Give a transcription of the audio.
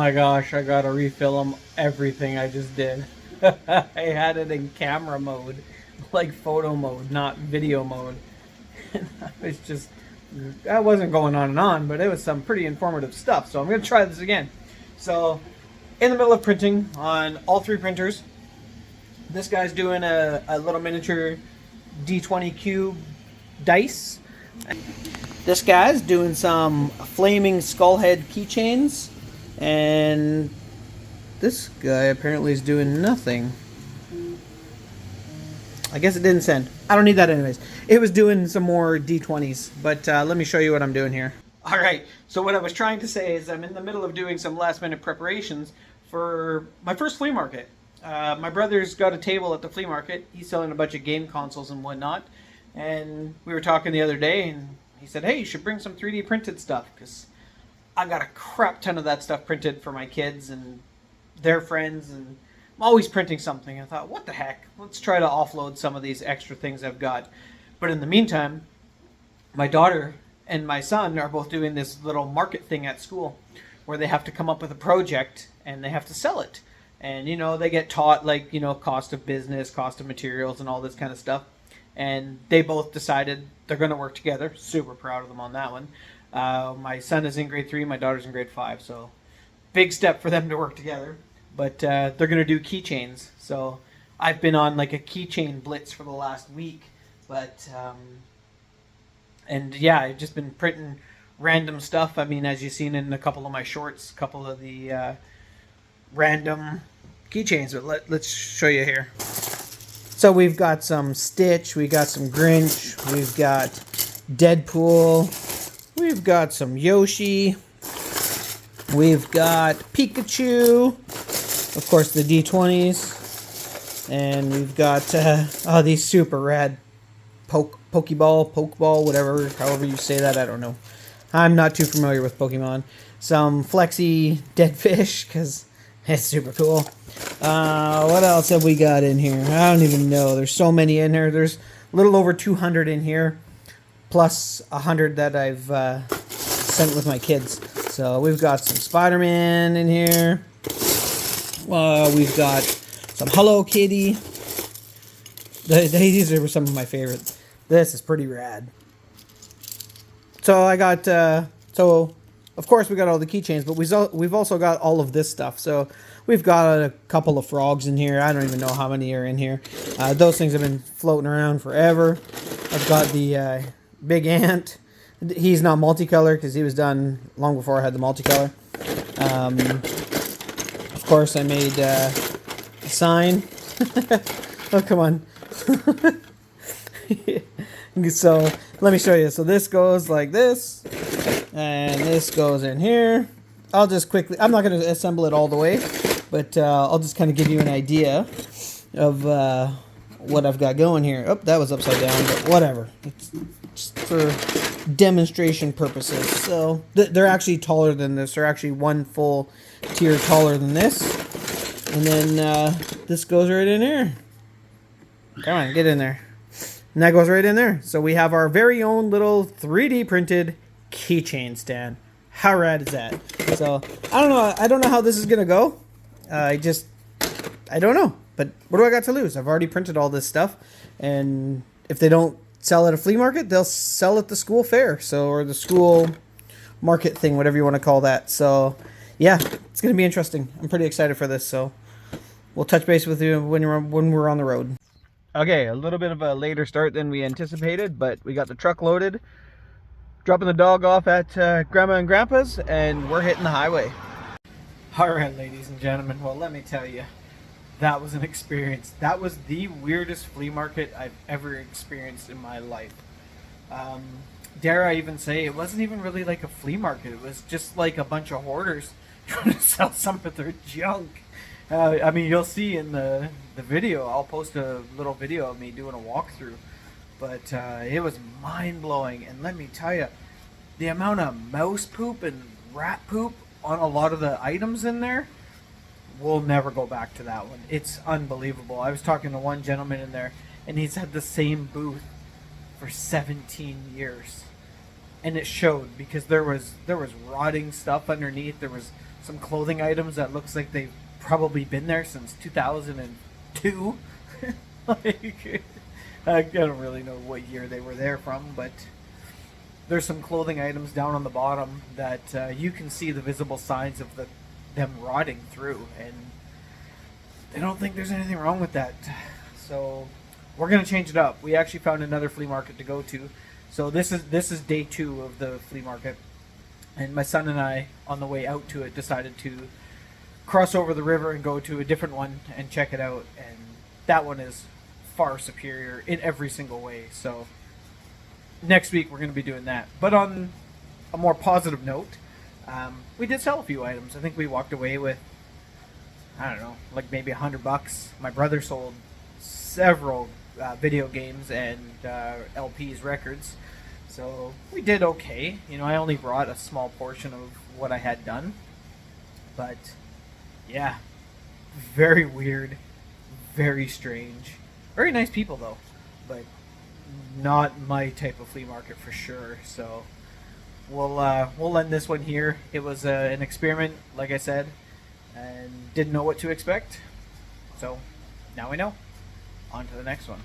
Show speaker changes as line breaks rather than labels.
my gosh, I gotta refilm everything I just did. I had it in camera mode, like photo mode, not video mode. And I wasn't going on and on, but it was some pretty informative stuff. So I'm gonna try this again. So, in the middle of printing on all three printers, this guy's doing a little miniature D20 cube dice. This guy's doing some flaming skull head keychains. And this guy apparently is doing nothing. I guess it didn't send. I don't need that anyways. It was doing some more D20s, but let me show you what I'm doing here. Alright, so what I was trying to say is I'm in the middle of doing some last minute preparations for my first flea market. My brother's got a table at the flea market. He's selling a bunch of game consoles and whatnot. And we were talking the other day, and he said, hey, you should bring some 3D printed stuff, because I got a crap ton of that stuff printed for my kids and their friends, and I'm always printing something. I thought, what the heck? Let's try to offload some of these extra things I've got. But in the meantime, my daughter and my son are both doing this little market thing at school where they have to come up with a project and they have to sell it. And, you know, they get taught, like, you know, cost of business, cost of materials, and all this kind of stuff. And they both decided they're going to work together. Super proud of them on that one. My son is in grade 3, my daughter's in grade 5, so big step for them to work together. But they're going to do keychains. So I've been on like a keychain blitz for the last week. But, and yeah, I've just been printing random stuff. I mean, as you've seen in a couple of my shorts, a couple of the random keychains. But let's show you here. So we've got some Stitch, we got some Grinch, we've got Deadpool, we've got some Yoshi, we've got Pikachu, of course the D20s, and we've got these super rad Pokeball, whatever, however you say that, I don't know. I'm not too familiar with Pokemon. Some Flexi Dead Fish, because it's super cool. What else have we got in here? I don't even know. There's so many in here. There's a little over 200 in here, plus 100 that I've sent with my kids. So we've got some Spider-Man in here. We've got some Hello Kitty. These are some of my favorites. This is pretty rad. So I got, of course we got all the keychains, but we've also got all of this stuff. So we've got a couple of frogs in here. I don't even know how many are in here. Those things have been floating around forever. I've got the big ant. He's not multicolored because he was done long before I had the multicolor. Of course, I made a sign. Oh, come on. So let me show you. So this goes like this, and this goes in here. I'll just quickly, I'm not going to assemble it all the way, but I'll just kind of give you an idea of what I've got going here. Oh, that was upside down, but whatever. It's just for demonstration purposes. So they're actually taller than this. They're actually one full tier taller than this. And then this goes right in here. Come on, get in there. And that goes right in there. So we have our very own little 3D printed keychain stand. How rad is that? So I don't know how this is gonna go. I don't know. But what do I got to lose? I've already printed all this stuff, and if they don't sell at a flea market, they'll sell at the school fair. So, or the school market thing, whatever you want to call that. So yeah, it's gonna be interesting. I'm pretty excited for this. So we'll touch base with you when we're on the road. Okay, a little bit of a later start than we anticipated, but we got the truck loaded, dropping the dog off at Grandma and Grandpa's, and we're hitting the highway. Alright, ladies and gentlemen, well, let me tell you, that was an experience. That was the weirdest flea market I've ever experienced in my life. Dare I even say, it wasn't even really like a flea market. It was just like a bunch of hoarders trying to sell some of their junk. I mean, you'll see in the video, I'll post a little video of me doing a walkthrough, but it was mind-blowing. And let me tell you, the amount of mouse poop and rat poop on a lot of the items in there, we'll never go back to that one. It's unbelievable. I was talking to one gentleman in there, and he's had the same booth for 17 years. And it showed, because there was rotting stuff underneath. There was some clothing items that looks like they've probably been there since 2002. Like, I don't really know what year they were there from, but there's some clothing items down on the bottom that you can see the visible signs of them rotting through, and they don't think there's anything wrong with that. So we're gonna change it up. We actually found another flea market to go to. So this is day 2 of the flea market, and my son and I, on the way out to it, decided to cross over the river and go to a different one and check it out. And that one is far superior in every single way. So next week we're going to be doing that. But on a more positive note, we did sell a few items. I think we walked away with, I don't know, like maybe $100. My brother sold several video games and LPs, records. So we did okay. You know, I only brought a small portion of what I had done. But yeah, very weird, very strange. Very nice people though, but not my type of flea market for sure. So we'll end this one here. It was an experiment, like I said, and didn't know what to expect. So now we know. On to the next one.